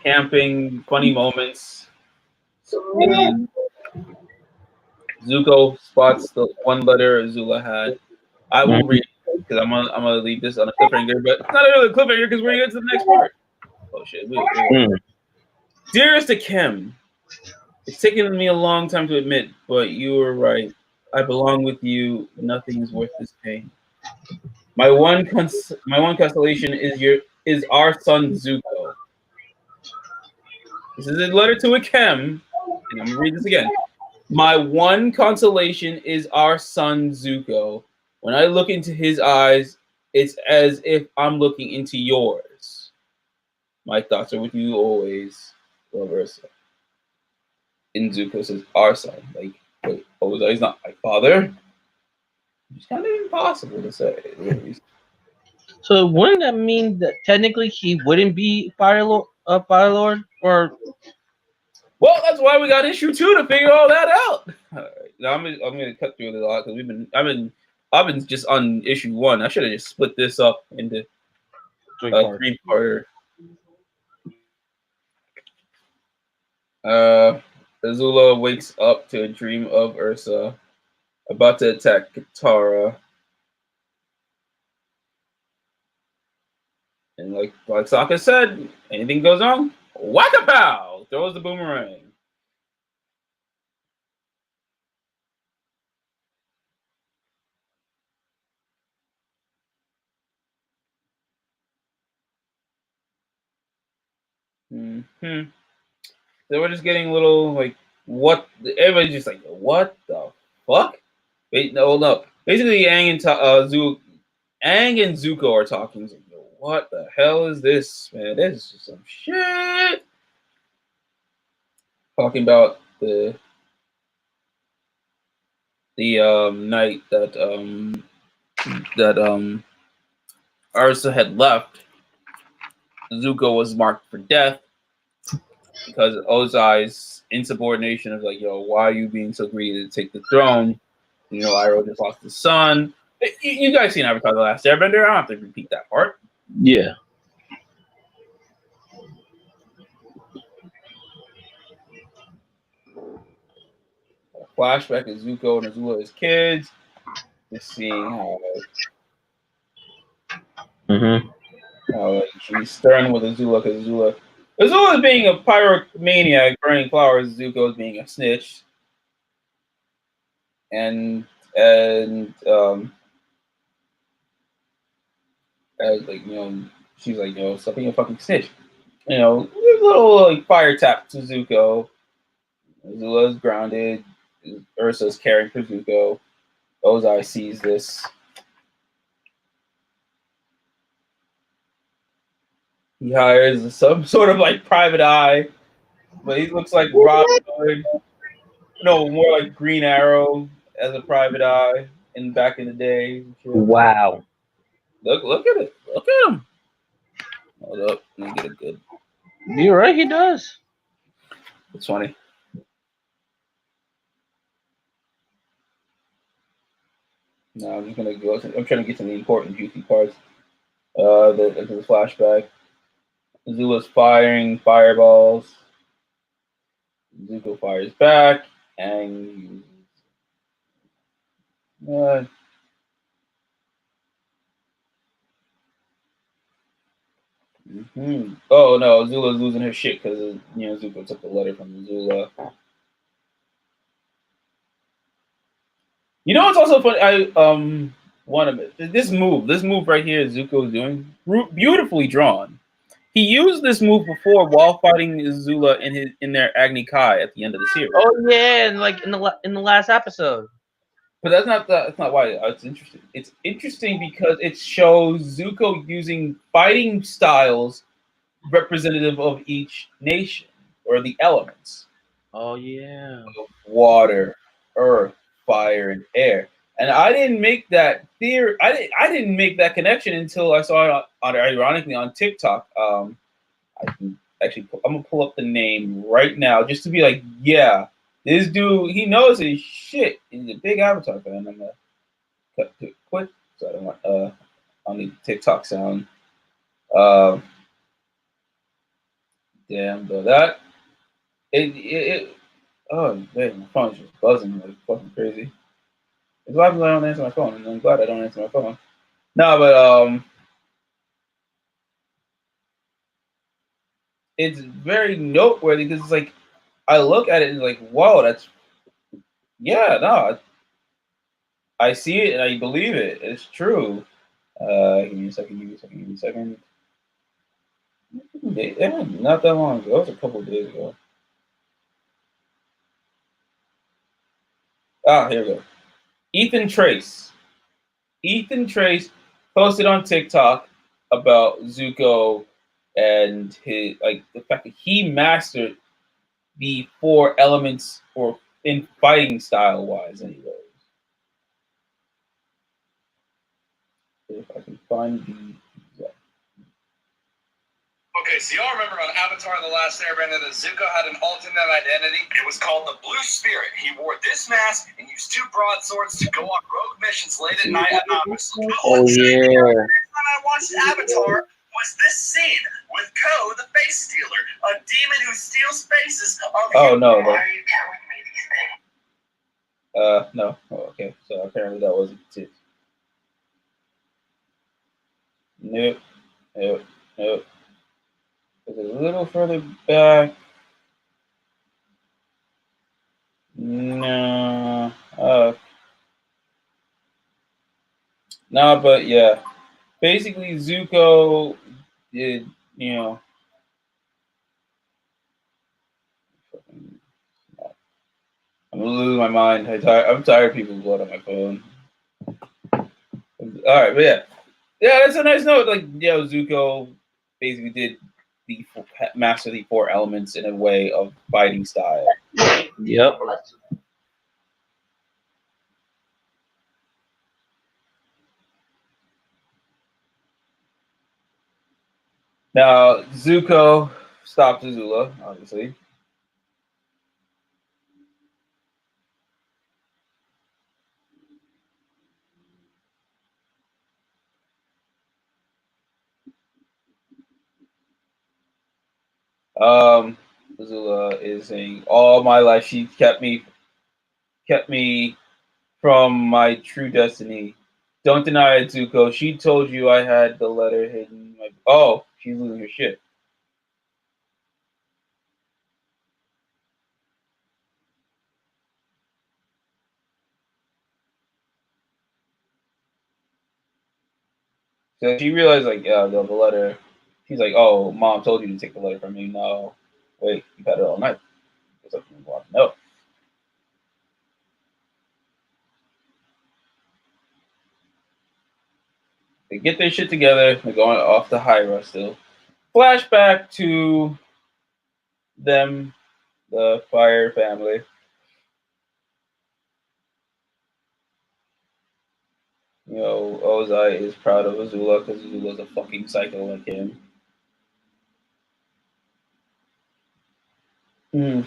A: camping, funny moments, and Zuko spots the one letter Azula had. I will read it because I'm gonna leave this on a cliffhanger, but it's not really a cliffhanger because we're gonna get to the next part. Oh shit! Dearest Akim, it's taken me a long time to admit, but you were right. I belong with you. Nothing is worth this pain. My one consolation is our son Zuko. This is a letter to Akim, and I'm gonna read this again. My one consolation is our son Zuko. When I look into his eyes, it's as if I'm looking into yours. My thoughts are with you always, love Ursa. And Zuko says, our son. Like, wait, he's not my father? It's kind of impossible to say.
B: So wouldn't that mean that technically he wouldn't be Fire Lord, Fire Lord, or
A: Well, that's why we got issue 2 to figure all that out. All right. Now I'm gonna cut through it a lot because I've been just on issue 1. I should have just split this up into three-parter. Azula wakes up to a dream of Ursa about to attack Katara. And like Sokka said, anything goes wrong, whack-a-pow! Throws the boomerang. Mm-hmm. So we're just getting a little like what everybody's just like what the fuck? Wait, no, hold up. Basically, Aang and Zuko are talking. He's like, yo, what the hell is this, man? This is just some shit. Talking about the night that Ursa had left. Zuko was marked for death because Ozai's insubordination of like, yo, why are you being so greedy to take the throne? You know, Iroh just lost his son. You guys seen Avatar: The Last Airbender? I don't have to repeat that part.
B: yeah?
A: Flashback of Zuko and Azula as kids. Just seeing how she's stern with Azula because Azula is being a pyromaniac, burning flowers. Zuko is being a snitch, and as like she's like stop being a fucking snitch. There's a little like fire tap to Zuko. Azula's grounded. Ursa's caring for Zuko. Ozai sees this. He hires some sort of like private eye, but he looks like Robin Hood. No, more like Green Arrow as a private eye in back in the day.
B: Wow.
A: Look at it. Look at him. Hold up. Let me get it good.
B: You're right, he does.
A: It's funny. No, I'm just gonna go. I'm trying to get to the important, juicy parts. The flashback. Zula's firing fireballs. Zuko fires back, and oh no, Zula's losing her shit because Zuko took the letter from Zula. You know what's also funny? This move right here Zuko is doing, beautifully drawn. He used this move before while fighting Zula in their Agni Kai at the end of the series.
B: Oh yeah, and like in the last episode.
A: But that's not why it's interesting. It's interesting because it shows Zuko using fighting styles representative of each nation or the elements.
B: Oh yeah.
A: Water, earth, fire, and air. And I didn't make that theory. I didn't make that connection until I saw it ironically on TikTok. I can actually. I'm gonna pull up the name right now just to be like, yeah, this dude. He knows his shit. He's a big Avatar fan. I'm gonna cut to it quick So I don't want I don't need TikTok sound. Uh, Damn, but that it oh man, my phone's just buzzing like fucking crazy. It's why I don't answer my phone, and I'm glad I don't answer my phone. No, but it's very noteworthy because it's like I look at it and like, whoa, that's yeah, no, I see it and I believe it. It's true. Give me a second. Give me a second. Give me a second. Not that long ago. It was a couple of days ago. Ah, here we go. Ethan Trace. Ethan Trace posted on TikTok about Zuko and his like the fact that he mastered the four elements or in fighting style wise anyways. If I can find the
C: Okay, so y'all remember on Avatar: The Last Airbender that Zuko had an alternate identity? It was called the Blue Spirit. He wore this mask and used two broadswords to go on rogue missions late at night at Navis.
B: Oh yeah.
C: When I watched Avatar was this scene with Ko, the face stealer, a demon who steals faces of
A: Oh no.
C: Why are you telling me these things?
A: No. Oh, okay. So apparently that wasn't it. Nope. Nope. Nope. It's a little further back. No. No, but yeah. Basically, Zuko did, you know. I'm losing my mind. I'm tired of people blowing on my phone. All right, but yeah. Yeah, that's a nice note. Like, Zuko basically did master the four elements in a way of fighting style.
B: Yep.
A: Now, Zuko stopped Azula, obviously. Azula is saying, all my life she kept me from my true destiny. Don't deny it, Zuko. She told you I had the letter hidden. Like, oh, she's losing her shit. So she realized, like, yeah, the letter. She's like, oh, mom told you to take the letter from me. No, wait, you've had it all night. There's something you want to know. They get their shit together. They're going off to Hyra still. Flashback to them, the Fire family. Ozai is proud of Azula because Azula's a fucking psycho like him. Hmm.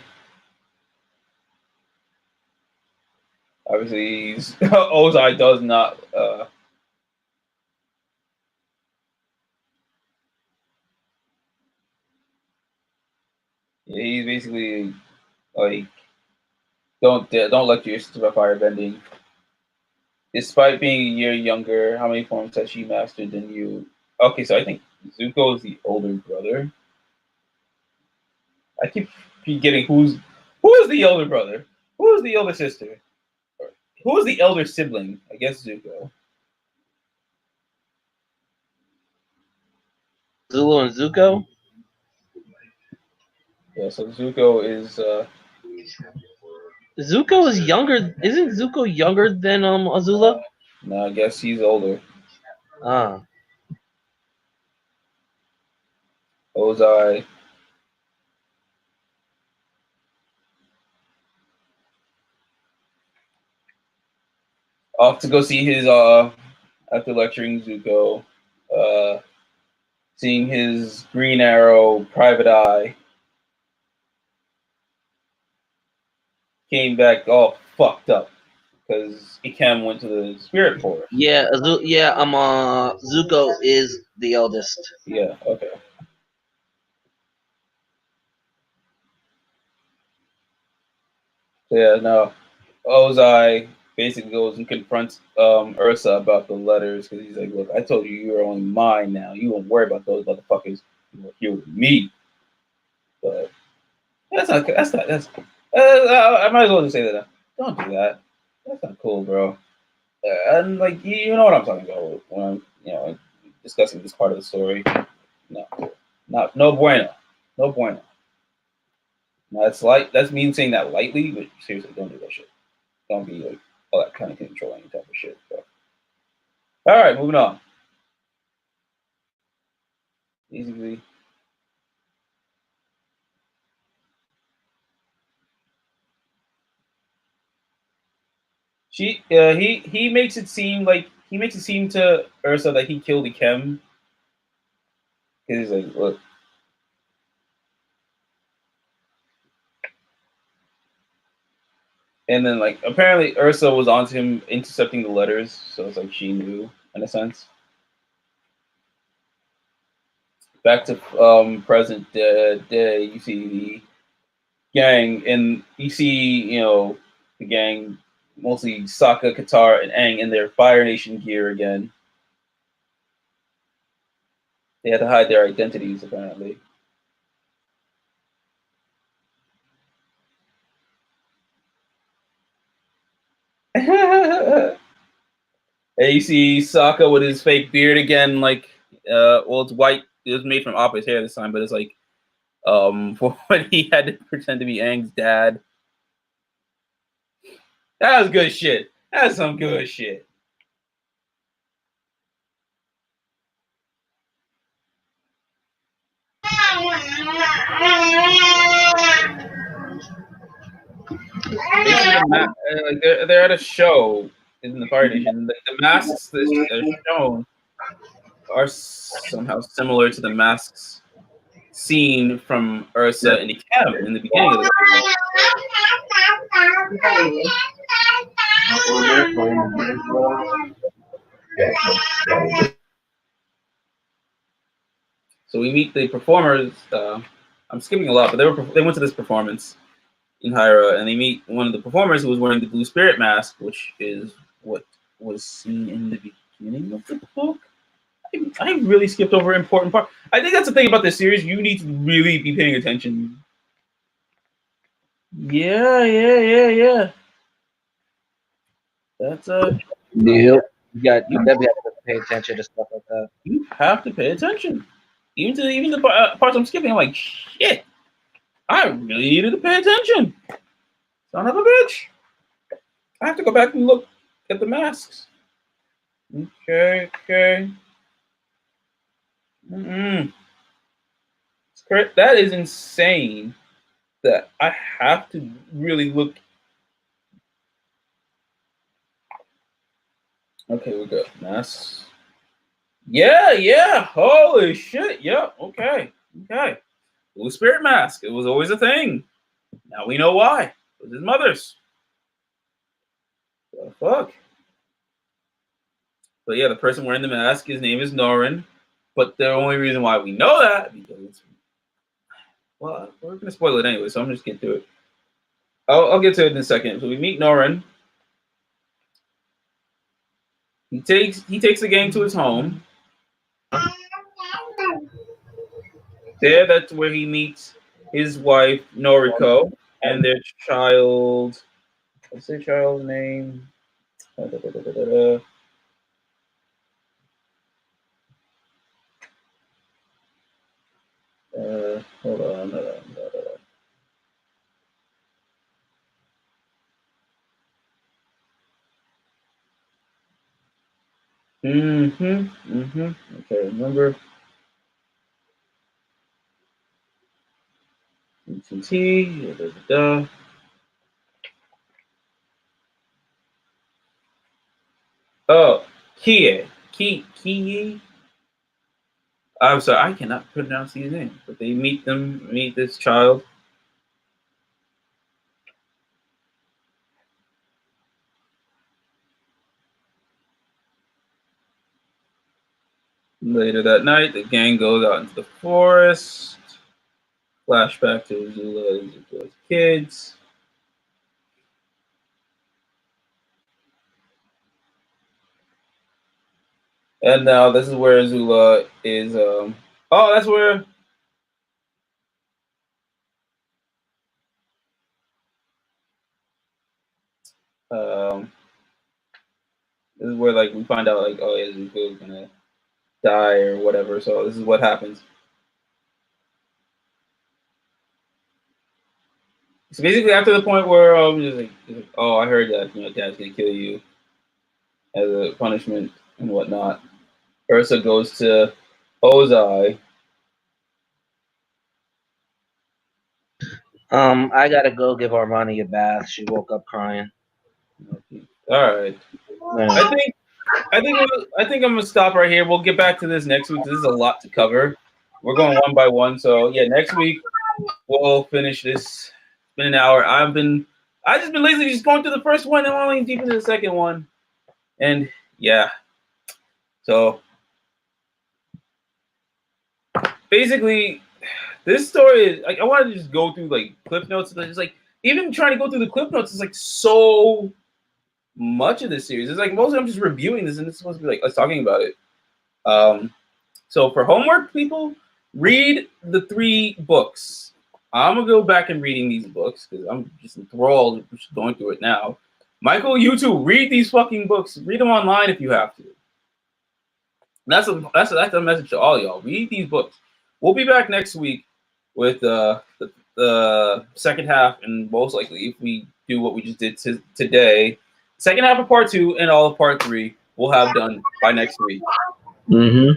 A: Obviously, Ozai does not. He's basically like, don't let your sister fire bending. Despite being a year younger, how many forms has she mastered than you? Okay, so I think Zuko is the older brother. I keep forgetting who is the elder brother, who is the elder sister, who is the elder sibling. I guess Zuko.
B: Zulu and Zuko.
A: Yeah, so Zuko is.
B: Zuko is younger. Isn't Zuko younger than Azula?
A: No, I guess he's older.
B: Ah.
A: Ozai. Off to go see his after lecturing Zuko, seeing his Green Arrow private eye, came back all fucked up. because Ikem went to the spirit forest.
B: Yeah, Zuko is the eldest.
A: Yeah, okay. So yeah, no. Ozai basically goes and confronts Ursa about the letters because he's like, "Look, I told you you're only mine now. You won't worry about those motherfuckers. You're here with me." But that's not. That's not. That's. I might as well just say that. Don't do that. That's not cool, bro. And like you know what I'm talking about when I'm discussing this part of the story. No, not no bueno, no bueno. Now, that's me saying that lightly, but seriously, don't do that shit. Don't be like all that kind of controlling type of shit. Bro. All right, moving on. Easy. He makes it seem to Ursa that he killed Ikem. He's like, look. And then like apparently Ursa was onto him intercepting the letters, so it's like she knew in a sense. Back to present day, you see the gang, and you see the gang, mostly Sokka, Katara, and Aang in their Fire Nation gear again. They had to hide their identities apparently. And you see Sokka with his fake beard again, like well, it's white. It was made from Appa's hair this time, but it's like for when he had to pretend to be Aang's dad. That was good shit. That's some good shit. They're at a show in the Fire Nation. The masks that are shown are somehow similar to the masks seen from Ursa and Ikem in the beginning of the series. So we meet the performers. I'm skipping a lot, but they went to this performance in Hyra, and they meet one of the performers who was wearing the blue spirit mask, which is what was seen in the beginning of the book. I really skipped over an important part. I think that's the thing about this series. You need to really be paying attention. Yeah. That's
B: Yep. You definitely have to pay attention to stuff like that.
A: You have to pay attention. Even the parts I'm skipping, I'm like, shit. I really needed to pay attention. Son of a bitch. I have to go back and look at the masks. Okay. That is insane. That I have to really look. Okay, we're good. Masks. Yeah. Holy shit. Yep. Okay. Blue spirit mask. It was always a thing. Now we know why. It was his mother's. The fuck? But yeah, the person wearing the mask, his name is Norin. But the only reason why we know that, because, well, we're going to spoil it anyway, so I'm just getting to it. I'll get to it in a second. So we meet Norin. He takes the gang to his home. There, that's where he meets his wife, Noriko, and their child. What's their child's name? Hold on. Okay, remember. Oh, Kie. I'm sorry, I cannot pronounce his name. But they meet this child. Later that night, the gang goes out into the forest. Flashback to Azula and Zuko's kids. And now this is where Azula is. Oh, that's where. This is where like we find out like, oh yeah, Zuko is gonna die or whatever. So this is what happens. So basically, after the point where just like, oh, I heard that Dad's gonna kill you as a punishment and whatnot. Ursa goes to Ozai.
B: I gotta go give Armani a bath. She woke up crying.
A: All right.
B: Yeah.
A: I think I'm gonna stop right here. We'll get back to this next week. This is a lot to cover. We're going one by one. So yeah, next week we'll finish this. It's been an hour. I just been lazy just going through the first one and only deep into the second one. And yeah. So basically this story is like I wanted to just go through like clip notes. It's like even trying to go through the clip notes is like so much of this series. It's like mostly I'm just reviewing this and it's supposed to be like us talking about it. So for homework, people, read the 3 books. I'm gonna go back and reading these books because I'm just enthralled just going through it now. Michael, you too, read these fucking books. Read them online if you have to. That's a message to all y'all. Read these books. We'll be back next week with the second half, and most likely, if we do what we just did today, second half of part 2 and all of part 3 we'll have done by next week.
B: Mm-hmm.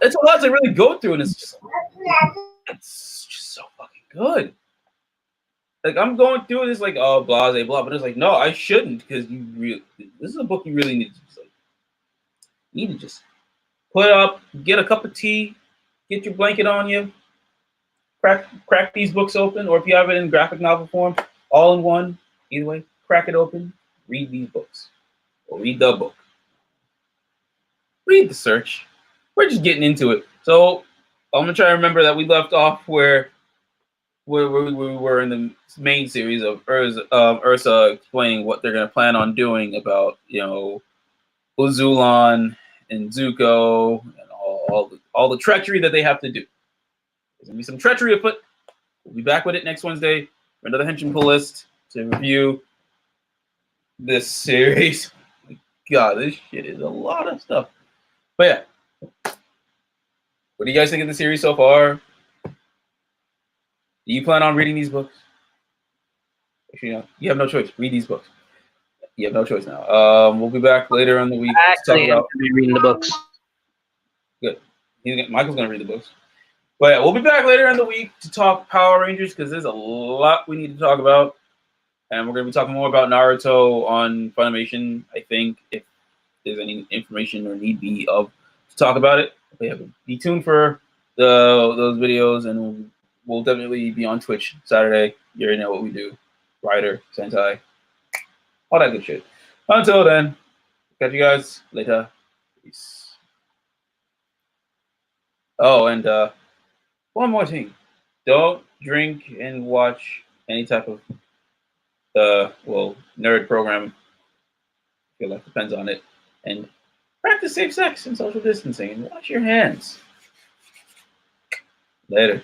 A: It's a lot to really go through, and it's just so fucking good. Like I'm going through this like oh blah blah blah, but it's like no, I shouldn't because this is a book you really need to just like you need to just put up, get a cup of tea, get your blanket on you, crack these books open, or if you have it in graphic novel form, all in one. Either way, crack it open, read these books, or read the book, read the search. We're just getting into it. So I'm gonna try to remember that we left off where we were in the main series of Ursa explaining what they're gonna plan on doing about Uzulon and Zuko and all the treachery that they have to do. There's gonna be some treachery afoot. We'll be back with it next Wednesday for another Henshin pull list to review this series. God, this shit is a lot of stuff. But yeah. What do you guys think of the series so far? Do you plan on reading these books? Actually, you have no choice. Read these books. You have no choice now. We'll be back later in the week to talk about
B: reading the books.
A: Good. Michael's gonna read the books. But yeah, we'll be back later in the week to talk Power Rangers because there's a lot we need to talk about. And we're gonna be talking more about Naruto on Funimation, I think, if there's any information or need be of to talk about it. But yeah, be tuned for those videos, and we'll definitely be on Twitch Saturday. You already know what we do. Rider, Sentai, all that good shit. Until then, catch you guys later. Peace. Oh, and one more thing. Don't drink and watch any type of nerd program. I feel like depends on it. And practice safe sex and social distancing and wash your hands. Later.